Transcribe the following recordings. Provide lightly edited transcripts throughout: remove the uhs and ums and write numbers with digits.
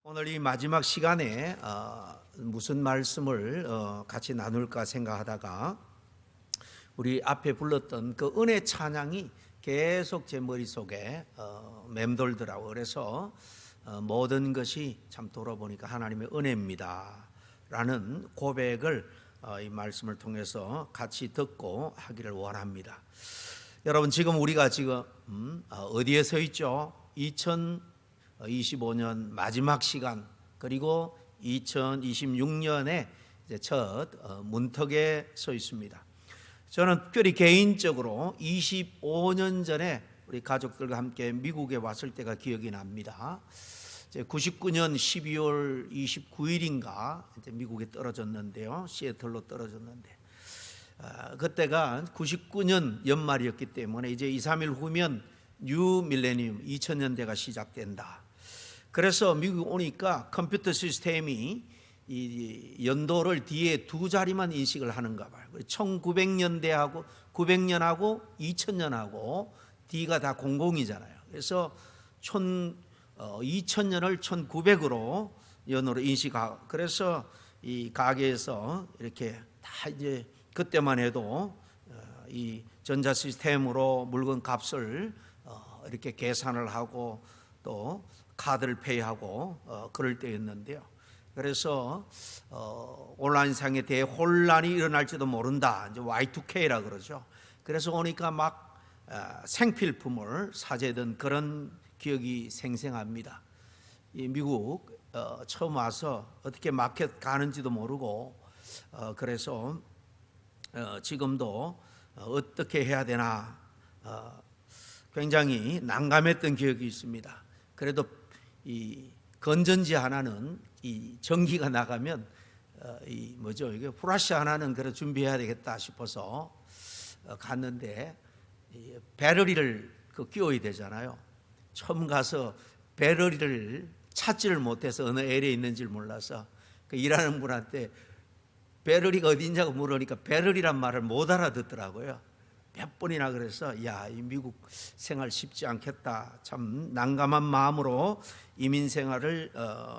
오늘 이 마지막 시간에 무슨 말씀을 같이 나눌까 생각하다가 우리 앞에 불렀던 그 은혜 찬양이 계속 제 머릿속에 맴돌더라고요. 그래서 모든 것이 참 돌아보니까 하나님의 은혜입니다 라는 고백을 이 말씀을 통해서 같이 듣고 하기를 원합니다. 여러분, 지금 우리가 어디에 서 있죠? 2025년 마지막 시간, 그리고 2026년에 이제 첫 문턱에 서 있습니다. 저는 특별히 개인적으로 25년 전에 우리 가족들과 함께 미국에 왔을 때가 기억이 납니다. 99년 12월 29일인가 이제 미국에 떨어졌는데요. 시애틀로 떨어졌는데 그때가 99년 연말이었기 때문에 이제 2, 3일 후면 뉴 밀레니엄 2000년대가 시작된다. 그래서 미국 오니까 컴퓨터 시스템이 이 연도를 뒤에 두 자리만 인식을 하는가 봐요. 1900년대하고 900년하고 2000년하고 D가 다 00이잖아요. 그래서 2000년을 1900으로 연으로 인식하고, 그래서 이 가게에서 이렇게 다 이제 그때만 해도 이 전자 시스템으로 물건 값을 이렇게 계산을 하고 또 카드를 페이하고 그럴 때였는데요. 그래서 온라인상에 대해 혼란이 일어날지도 모른다. 이제 Y2K라 그러죠. 그래서 오니까 막 생필품을 사재던 그런 기억이 생생합니다. 이 미국 처음 와서 어떻게 마켓 가는지도 모르고 그래서 지금도 어떻게 해야 되나 굉장히 난감했던 기억이 있습니다. 그래도 이 건전지 하나는 이 전기가 나가면 이게 프라시 하나는 그래 준비해야 되겠다 싶어서 갔는데 배터리를 끼워야 되잖아요. 처음 가서 배터리를 찾지를 못해서 어느 엘에 있는지를 몰라서 그 일하는 분한테 배터리가 어디 있냐고 물으니까 배터리란 말을 못 알아듣더라고요. 몇 번이나 그래서 이 미국 생활 쉽지 않겠다, 참 난감한 마음으로 이민 생활을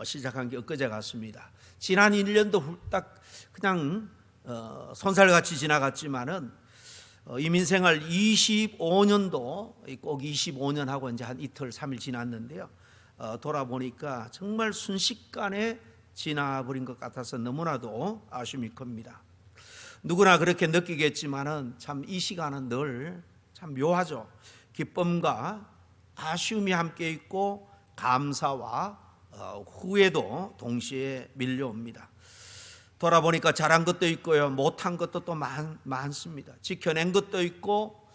시작한 게 엊그제 같습니다. 지난 1년도 훌딱 그냥 손살같이 지나갔지만은 이민 생활 25년도 꼭 25년 하고 이제 한 이틀 3일 지났는데요. 돌아보니까 정말 순식간에 지나버린 것 같아서 너무나도 아쉬움이 큽니다. 누구나 그렇게 느끼겠지만은 참 이 시간은 늘 참 묘하죠. 기쁨과 아쉬움이 함께 있고 감사와 후회도 동시에 밀려옵니다. 돌아보니까 잘한 것도 있고요, 못한 것도 또 많습니다. 지켜낸 것도 있고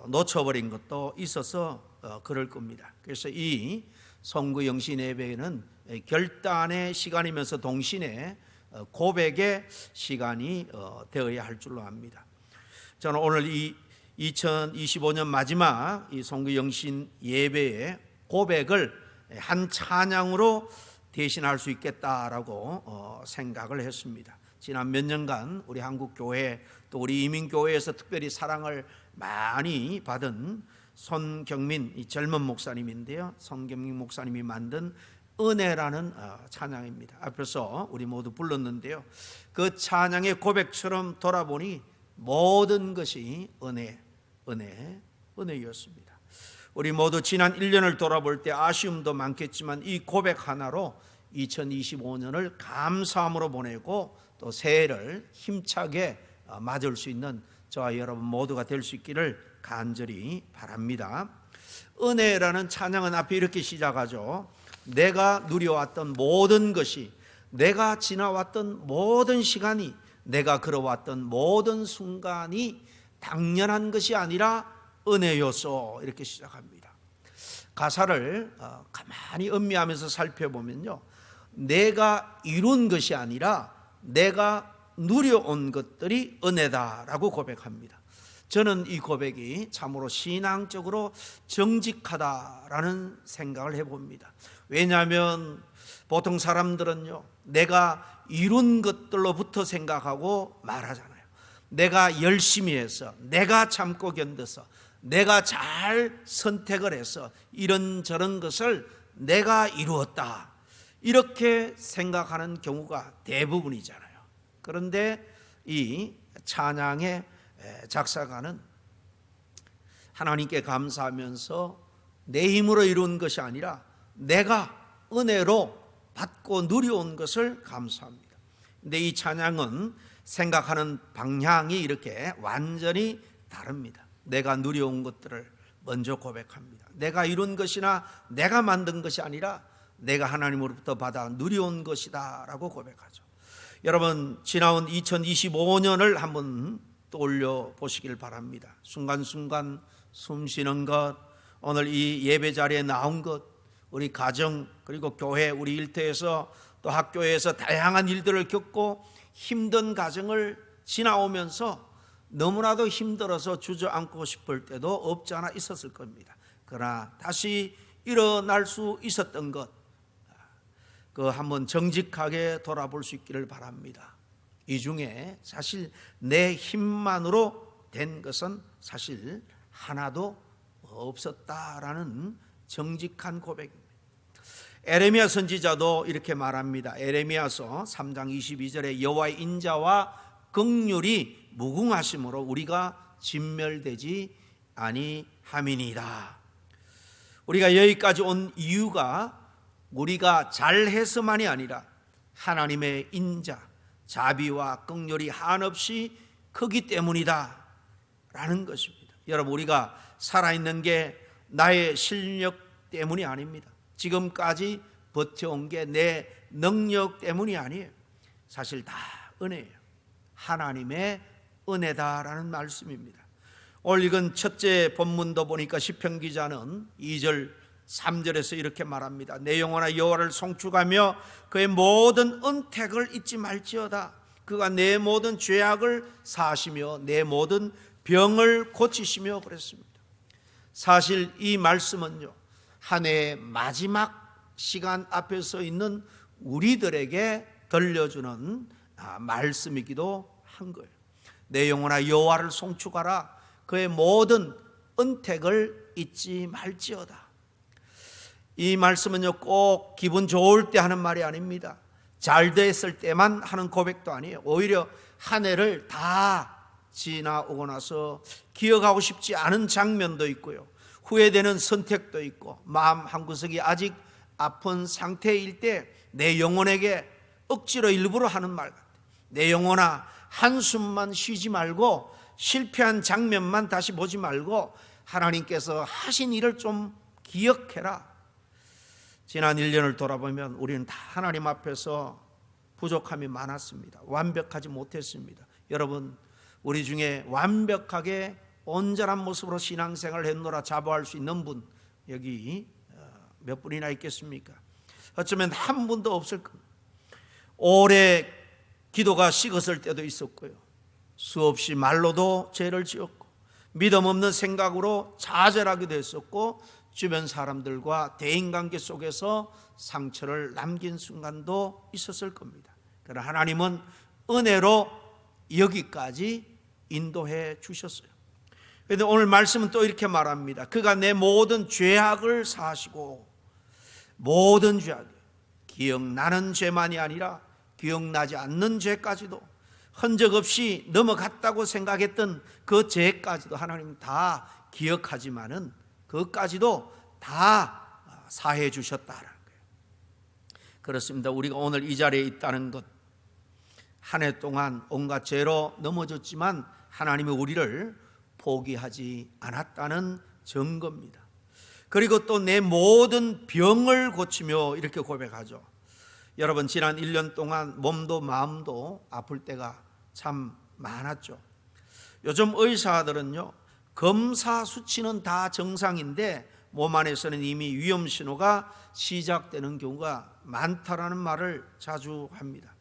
놓쳐버린 것도 있어서 그럴 겁니다. 그래서 이 성구 영신 예배는 결단의 시간이면서 동시에 고백의 시간이 되어야 할 줄로 압니다. 저는 오늘 이 2025년 마지막 이 성구 영신 예배의 고백을 한 찬양으로 대신할 수 있겠다라고 생각을 했습니다. 지난 몇 년간 우리 한국 교회 또 우리 이민 교회에서 특별히 사랑을 많이 받은 손경민 이 젊은 목사님인데요. 손경민 목사님이 만든 은혜라는 찬양입니다. 앞에서 우리 모두 불렀는데요. 그 찬양의 고백처럼 돌아보니 모든 것이 은혜였습니다. 우리 모두 지난 1년을 돌아볼 때 아쉬움도 많겠지만 이 고백 하나로 2025년을 감사함으로 보내고 또 새해를 힘차게 맞을 수 있는 저와 여러분 모두가 될 수 있기를 간절히 바랍니다. 은혜라는 찬양은 앞에 이렇게 시작하죠. 내가 누려왔던 모든 것이, 내가 지나왔던 모든 시간이, 내가 걸어왔던 모든 순간이 당연한 것이 아니라 은혜요소, 이렇게 시작합니다. 가사를 가만히 음미하면서 살펴보면요, 내가 이룬 것이 아니라 내가 누려온 것들이 은혜다라고 고백합니다. 저는 이 고백이 참으로 신앙적으로 정직하다라는 생각을 해봅니다. 왜냐하면 보통 사람들은요, 내가 이룬 것들로부터 생각하고 말하잖아요. 내가 열심히 해서, 내가 참고 견뎌서, 내가 잘 선택을 해서 이런저런 것을 내가 이루었다, 이렇게 생각하는 경우가 대부분이잖아요. 그런데 이 찬양의 작사가는 하나님께 감사하면서 내 힘으로 이룬 것이 아니라 내가 은혜로 받고 누려온 것을 감사합니다. 근데 이 찬양은 생각하는 방향이 이렇게 완전히 다릅니다. 내가 누려온 것들을 먼저 고백합니다. 내가 이룬 것이나 내가 만든 것이 아니라 내가 하나님으로부터 받아 누려온 것이다 라고 고백하죠. 여러분, 지나온 2025년을 한번 떠올려 보시길 바랍니다. 순간순간 숨 쉬는 것, 오늘 이 예배 자리에 나온 것, 우리 가정 그리고 교회, 우리 일터에서 또 학교에서 다양한 일들을 겪고 힘든 가정을 지나오면서 너무나도 힘들어서 주저앉고 싶을 때도 없지 않아 있었을 겁니다. 그러나 다시 일어날 수 있었던 것, 그 한번 정직하게 돌아볼 수 있기를 바랍니다. 이 중에 사실 내 힘만으로 된 것은 사실 하나도 없었다라는 정직한 고백입니다. 에레미야 선지자도 이렇게 말합니다. 에레미야서 3장 22절에 여호와의 인자와 긍휼이 무궁하심으로 우리가 진멸되지 아니함이니이다. 우리가 여기까지 온 이유가 우리가 잘해서만이 아니라 하나님의 인자, 자비와 긍휼이 한없이 크기 때문이다 라는 것입니다. 여러분, 우리가 살아있는 게 나의 실력 때문이 아닙니다. 지금까지 버텨온 게 내 능력 때문이 아니에요. 사실 다 은혜예요. 하나님의 은혜다라는 말씀입니다. 오늘 읽은 첫째 본문도 보니까 시편 기자는 2절 3절에서 이렇게 말합니다. 내 영혼아 여호와를 송축하며 그의 모든 은택을 잊지 말지어다. 그가 내 모든 죄악을 사하시며 내 모든 병을 고치시며 그랬습니다. 사실 이 말씀은요, 한 해의 마지막 시간 앞에 서 있는 우리들에게 들려주는 말씀이기도 한 거예요. 내 영혼아 여호와를 송축하라. 그의 모든 은택을 잊지 말지어다. 이 말씀은요, 꼭 기분 좋을 때 하는 말이 아닙니다. 잘 됐을 때만 하는 고백도 아니에요. 오히려 한 해를 다 지나오고 나서 기억하고 싶지 않은 장면도 있고요, 후회되는 선택도 있고, 마음 한구석이 아직 아픈 상태일 때 내 영혼에게 억지로 일부러 하는 말 같아요. 내 영혼아 한숨만 쉬지 말고 실패한 장면만 다시 보지 말고 하나님께서 하신 일을 좀 기억해라. 지난 1년을 돌아보면 우리는 다 하나님 앞에서 부족함이 많았습니다. 완벽하지 못했습니다. 여러분, 우리 중에 완벽하게 온전한 모습으로 신앙생활을 했노라 자부할 수 있는 분 여기 몇 분이나 있겠습니까? 어쩌면 한 분도 없을 겁니다. 오래 기도가 식었을 때도 있었고요, 수없이 말로도 죄를 지었고 믿음 없는 생각으로 좌절하기도 했었고, 주변 사람들과 대인관계 속에서 상처를 남긴 순간도 있었을 겁니다. 그러나 하나님은 은혜로 여기까지 인도해 주셨어요. 그런데 오늘 말씀은 또 이렇게 말합니다. 그가 내 모든 죄악을 사하시고, 모든 죄악, 기억나는 죄만이 아니라 기억나지 않는 죄까지도, 흔적 없이 넘어갔다고 생각했던 그 죄까지도 하나님 다 기억하지만은 그것까지도 다 사해 주셨다라는 거예요. 그렇습니다. 우리가 오늘 이 자리에 있다는 것, 한 해 동안 온갖 죄로 넘어졌지만 하나님이 우리를 포기하지 않았다는 증거입니다. 그리고 또 내 모든 병을 고치며 이렇게 고백하죠. 여러분, 지난 1년 동안 몸도 마음도 아플 때가 참 많았죠. 요즘 의사들은요, 검사 수치는 다 정상인데 몸 안에서는 이미 위험 신호가 시작되는 경우가 많다라는 말을 자주 합니다.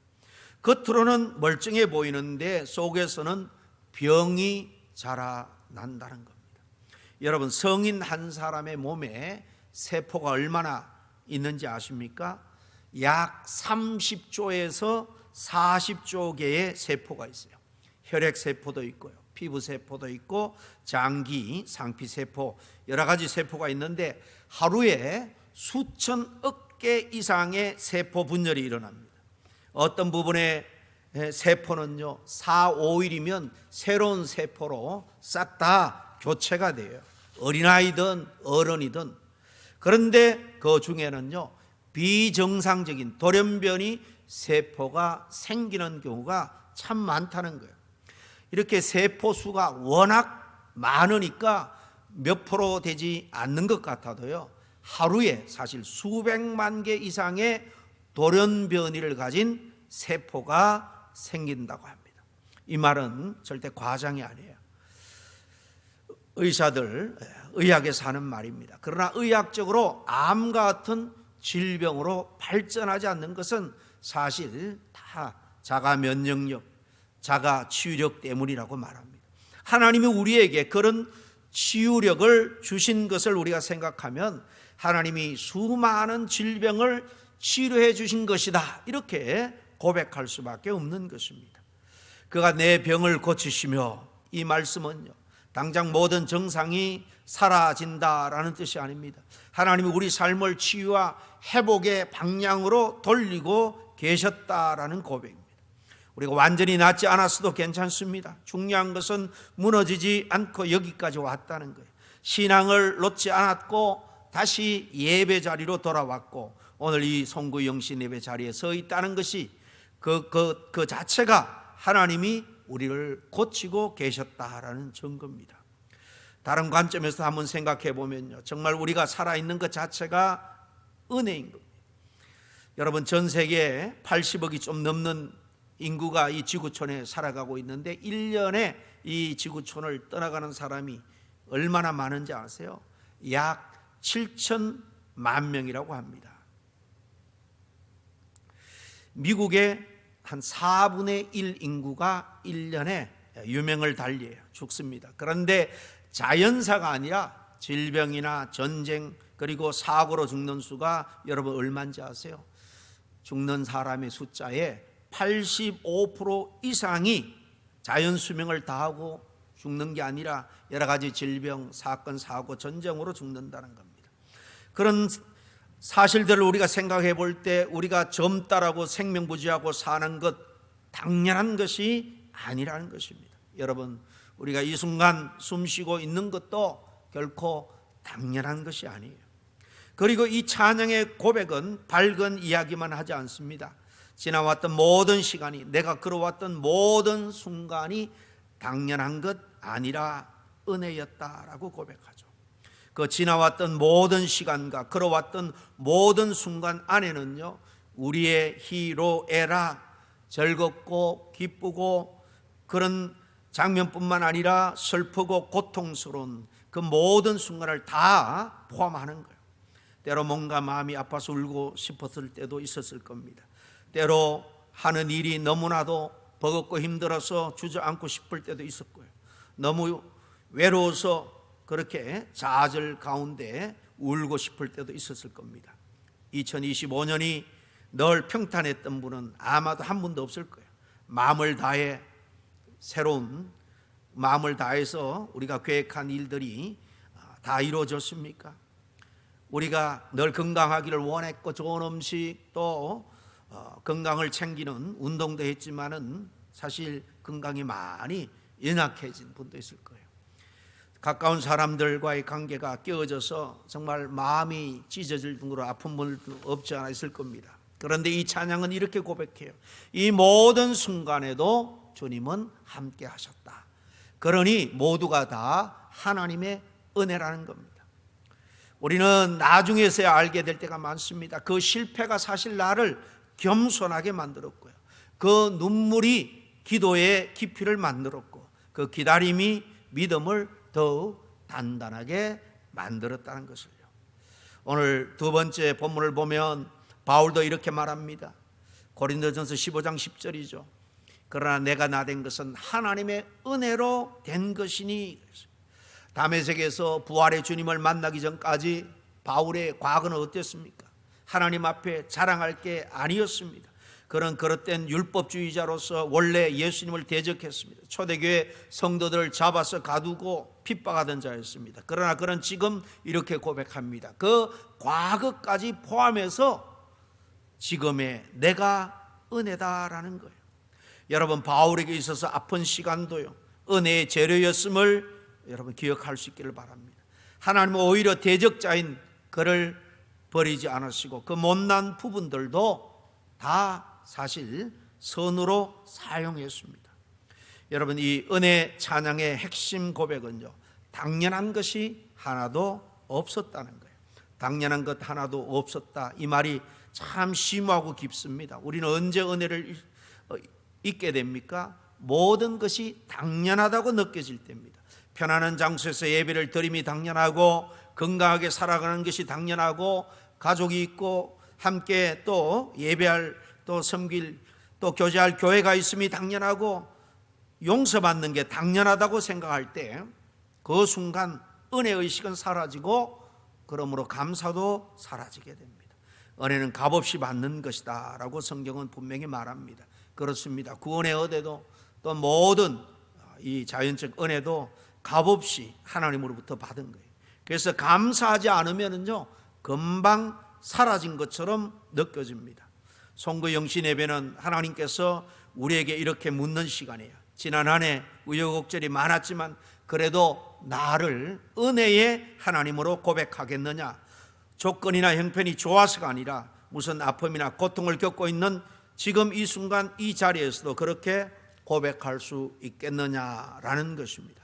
겉으로는 멀쩡해 보이는데 속에서는 병이 자라난다는 겁니다. 여러분, 성인 한 사람의 몸에 세포가 얼마나 있는지 아십니까? 약 30조에서 40조 개의 세포가 있어요. 혈액세포도 있고요, 피부세포도 있고, 장기, 상피세포, 여러 가지 세포가 있는데 하루에 수천억 개 이상의 세포 분열이 일어납니다. 어떤 부분의 세포는요 4, 5일이면 새로운 세포로 싹 다 교체가 돼요. 어린아이든 어른이든. 그런데 그 중에는요 비정상적인 돌연변이 세포가 생기는 경우가 참 많다는 거예요. 이렇게 세포 수가 워낙 많으니까 몇 프로 되지 않는 것 같아도요 하루에 사실 수백만 개 이상의 돌연변이를 가진 세포가 생긴다고 합니다. 이 말은 절대 과장이 아니에요. 의사들, 의학에서 하는 말입니다. 그러나 의학적으로 암과 같은 질병으로 발전하지 않는 것은 사실 다 자가 면역력, 자가 치유력 때문이라고 말합니다. 하나님이 우리에게 그런 치유력을 주신 것을 우리가 생각하면 하나님이 수많은 질병을 치료해 주신 것이다 이렇게 고백할 수밖에 없는 것입니다. 그가 내 병을 고치시며, 이 말씀은요 당장 모든 정상이 사라진다라는 뜻이 아닙니다. 하나님이 우리 삶을 치유와 회복의 방향으로 돌리고 계셨다라는 고백입니다. 우리가 완전히 낫지 않았어도 괜찮습니다. 중요한 것은 무너지지 않고 여기까지 왔다는 거예요. 신앙을 놓지 않았고 다시 예배 자리로 돌아왔고 오늘 이 송구 영신 예배 자리에 서 있다는 것이 그 자체가 하나님이 우리를 고치고 계셨다라는 증거입니다. 다른 관점에서 한번 생각해 보면요 정말 우리가 살아있는 것 자체가 은혜인 겁니다. 여러분 전 세계에 80억이 좀 넘는 인구가 이 지구촌에 살아가고 있는데 1년에 이 지구촌을 떠나가는 사람이 얼마나 많은지 아세요? 약 7천만 명이라고 합니다. 미국의 한 4분의 1 인구가 1년에 유명을 달리해요. 죽습니다. 그런데 자연사가 아니라 질병이나 전쟁 그리고 사고로 죽는 수가 여러분 얼마인지 아세요? 죽는 사람의 숫자의 85% 이상이 자연 수명을 다하고 죽는 게 아니라 여러 가지 질병, 사건, 사고, 전쟁으로 죽는다는 겁니다. 그런 사실들을 우리가 생각해 볼 때 우리가 젊다라고 생명부지하고 사는 것 당연한 것이 아니라는 것입니다. 여러분 우리가 이 순간 숨쉬고 있는 것도 결코 당연한 것이 아니에요. 그리고 이 찬양의 고백은 밝은 이야기만 하지 않습니다. 지나왔던 모든 시간이, 내가 걸어왔던 모든 순간이 당연한 것 아니라 은혜였다라고 고백하죠. 그 지나왔던 모든 시간과 걸어왔던 모든 순간 안에는요 우리의 희로애락, 즐겁고 기쁘고 그런 장면뿐만 아니라 슬프고 고통스러운 그 모든 순간을 다 포함하는 거예요. 때로 뭔가 마음이 아파서 울고 싶었을 때도 있었을 겁니다. 때로 하는 일이 너무나도 버겁고 힘들어서 주저앉고 싶을 때도 있었고요. 너무 외로워서 그렇게 좌절 가운데 울고 싶을 때도 있었을 겁니다. 2025년이 늘 평탄했던 분은 아마도 한 분도 없을 거예요. 마음을 다해 새로운 마음을 다해서 우리가 계획한 일들이 다 이루어졌습니까? 우리가 늘 건강하기를 원했고 좋은 음식 또 건강을 챙기는 운동도 했지만은 사실 건강이 많이 연약해진 분도 있을 거예요. 가까운 사람들과의 관계가 깨어져서 정말 마음이 찢어질 정도로 아픈 분도 없지 않아 있을 겁니다. 그런데 이 찬양은 이렇게 고백해요. 이 모든 순간에도 주님은 함께 하셨다. 그러니 모두가 다 하나님의 은혜라는 겁니다. 우리는 나중에서야 알게 될 때가 많습니다. 그 실패가 사실 나를 겸손하게 만들었고요. 그 눈물이 기도의 깊이를 만들었고 그 기다림이 믿음을 더욱 단단하게 만들었다는 것을요. 오늘 두 번째 본문을 보면 바울도 이렇게 말합니다. 고린도전서 15장 10절이죠. 그러나 내가 나된 것은 하나님의 은혜로 된 것이니. 다메섹에서 부활의 주님을 만나기 전까지 바울의 과거는 어땠습니까? 하나님 앞에 자랑할 게 아니었습니다. 그런 그릇된 율법주의자로서 원래 예수님을 대적했습니다. 초대교회 성도들을 잡아서 가두고 핍박하던 자였습니다. 그러나 그는 지금 이렇게 고백합니다. 그 과거까지 포함해서 지금의 내가 은혜다라는 거예요. 여러분, 바울에게 있어서 아픈 시간도요, 은혜의 재료였음을 여러분 기억할 수 있기를 바랍니다. 하나님은 오히려 대적자인 그를 버리지 않으시고 그 못난 부분들도 다 사실 선으로 사용했습니다. 여러분, 이 은혜 찬양의 핵심 고백은요, 당연한 것이 하나도 없었다는 거예요. 당연한 것 하나도 없었다, 이 말이 참 심오하고 깊습니다. 우리는 언제 은혜를 잊게 됩니까? 모든 것이 당연하다고 느껴질 때입니다. 편안한 장소에서 예배를 드림이 당연하고, 건강하게 살아가는 것이 당연하고, 가족이 있고 함께 또 예배할, 또 섬길, 또 교제할 교회가 있음이 당연하고, 용서받는 게 당연하다고 생각할 때 그 순간 은혜의식은 사라지고, 그러므로 감사도 사라지게 됩니다. 은혜는 값없이 받는 것이다 라고 성경은 분명히 말합니다. 그렇습니다. 구원의 은혜도 또 모든 이 자연적 은혜도 값없이 하나님으로부터 받은 거예요. 그래서 감사하지 않으면요, 금방 사라진 것처럼 느껴집니다. 송구 영신 예배는 하나님께서 우리에게 이렇게 묻는 시간이에요. 지난 한 해 우여곡절이 많았지만 그래도 나를 은혜의 하나님으로 고백하겠느냐? 조건이나 형편이 좋아서가 아니라 무슨 아픔이나 고통을 겪고 있는 지금 이 순간 이 자리에서도 그렇게 고백할 수 있겠느냐라는 것입니다.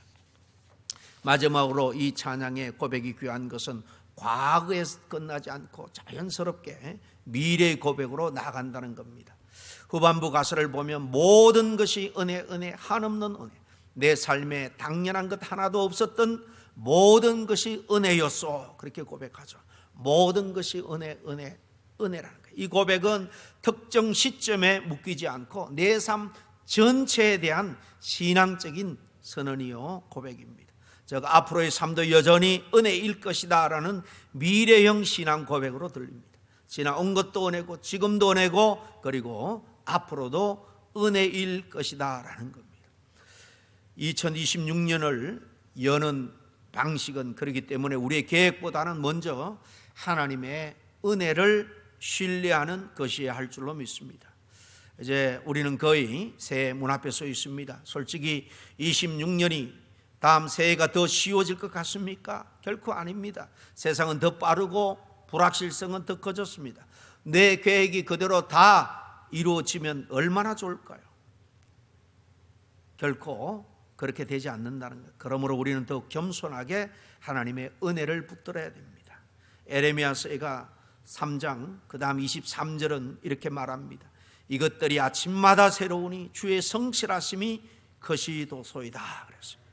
마지막으로 이 찬양의 고백이 귀한 것은 과거에 끝나지 않고 자연스럽게 미래의 고백으로 나아간다는 겁니다. 후반부 가사를 보면 모든 것이 은혜, 은혜, 한없는 은혜, 내 삶에 당연한 것 하나도 없었던 모든 것이 은혜였소, 그렇게 고백하죠. 모든 것이 은혜, 은혜, 은혜라는 거예요. 이 고백은 특정 시점에 묶이지 않고 내 삶 전체에 대한 신앙적인 선언이요 고백입니다. 즉 앞으로의 삶도 여전히 은혜일 것이다 라는 미래형 신앙 고백으로 들립니다. 지나온 것도 은혜고 지금도 은혜고 그리고 앞으로도 은혜일 것이다 라는 겁니다. 2026년을 여는 방식은 그렇기 때문에 우리의 계획보다는 먼저 하나님의 은혜를 신뢰하는 것이어야 할 줄로 믿습니다. 이제 우리는 거의 새해 문 앞에 서 있습니다. 솔직히 26년이 다음 새해가 더 쉬워질 것 같습니까? 결코 아닙니다. 세상은 더 빠르고 불확실성은 더 커졌습니다. 내 계획이 그대로 다 이루어지면 얼마나 좋을까요? 결코 그렇게 되지 않는다는 것. 그러므로 우리는 더욱 겸손하게 하나님의 은혜를 붙들어야 됩니다. 에레미야서가 3장 그 다음 23절은 이렇게 말합니다. 이것들이 아침마다 새로우니 주의 성실하심이 크시도소이다 그랬습니다.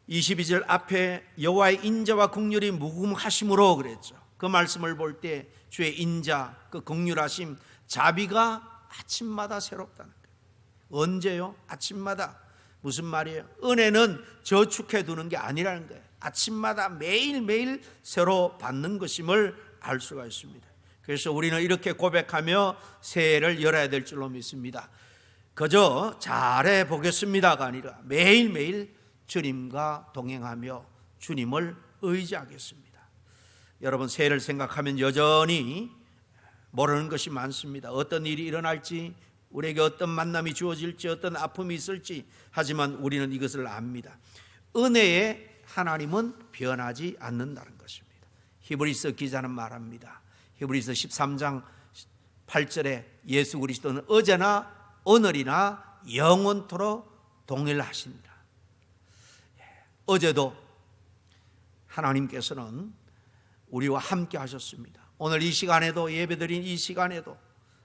22절 앞에 여호와의 인자와 긍휼이 무궁하심으로 그랬죠. 그 말씀을 볼 때 주의 인자, 그 긍휼하심, 자비가 아침마다 새롭다는 거예요. 언제요? 아침마다. 무슨 말이에요? 은혜는 저축해 두는 게 아니라는 거예요. 아침마다 매일매일 새로 받는 것임을 알 수가 있습니다. 그래서 우리는 이렇게 고백하며 새해를 열어야 될 줄로 믿습니다. 그저 잘해 보겠습니다가 아니라 매일매일 주님과 동행하며 주님을 의지하겠습니다. 여러분, 새해를 생각하면 여전히 모르는 것이 많습니다. 어떤 일이 일어날지, 우리에게 어떤 만남이 주어질지, 어떤 아픔이 있을지, 하지만 우리는 이것을 압니다. 은혜의 하나님은 변하지 않는다는 것입니다. 히브리서 기자는 말합니다. 히브리서 13장 8절에 예수 그리스도는 어제나 오늘이나 영원토록 동일하신다. 어제도 하나님께서는 우리와 함께 하셨습니다. 오늘 이 시간에도, 예배드린 이 시간에도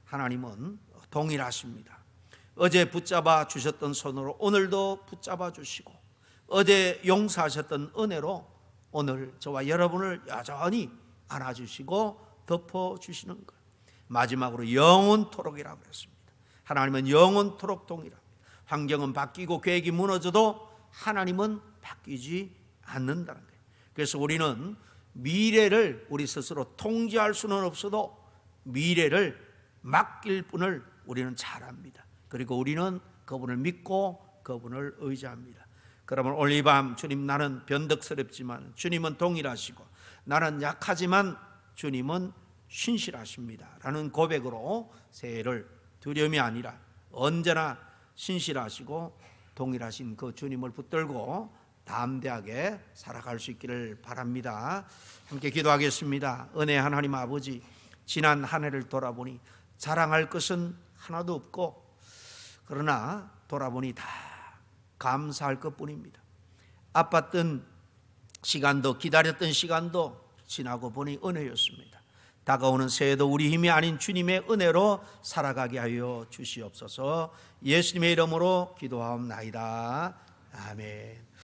하나님은 동일하십니다. 어제 붙잡아 주셨던 손으로 오늘도 붙잡아 주시고, 어제 용서하셨던 은혜로 오늘 저와 여러분을 여전히 안아주시고 덮어주시는 것. 마지막으로 영원토록이라고 했습니다. 하나님은 영원토록 동일합니다. 환경은 바뀌고 계획이 무너져도 하나님은 바뀌지 않는다는 거예요. 그래서 우리는 미래를 우리 스스로 통제할 수는 없어도 미래를 맡길 분을 우리는 잘 압니다. 그리고 우리는 그분을 믿고 그분을 의지합니다. 그러면 오늘 이 밤 주님, 나는 변덕스럽지만 주님은 동일하시고, 나는 약하지만 주님은 신실하십니다 라는 고백으로 새해를 두려움이 아니라 언제나 신실하시고 동일하신 그 주님을 붙들고 담대하게 살아갈 수 있기를 바랍니다. 함께 기도하겠습니다. 은혜 하나님 아버지, 지난 한 해를 돌아보니 자랑할 것은 하나도 없고 그러나 돌아보니 다 감사할 것뿐입니다. 아팠던 시간도 기다렸던 시간도 지나고 보니 은혜였습니다. 다가오는 새해도 우리 힘이 아닌 주님의 은혜로 살아가게 하여 주시옵소서. 예수님의 이름으로 기도하옵나이다. 아멘.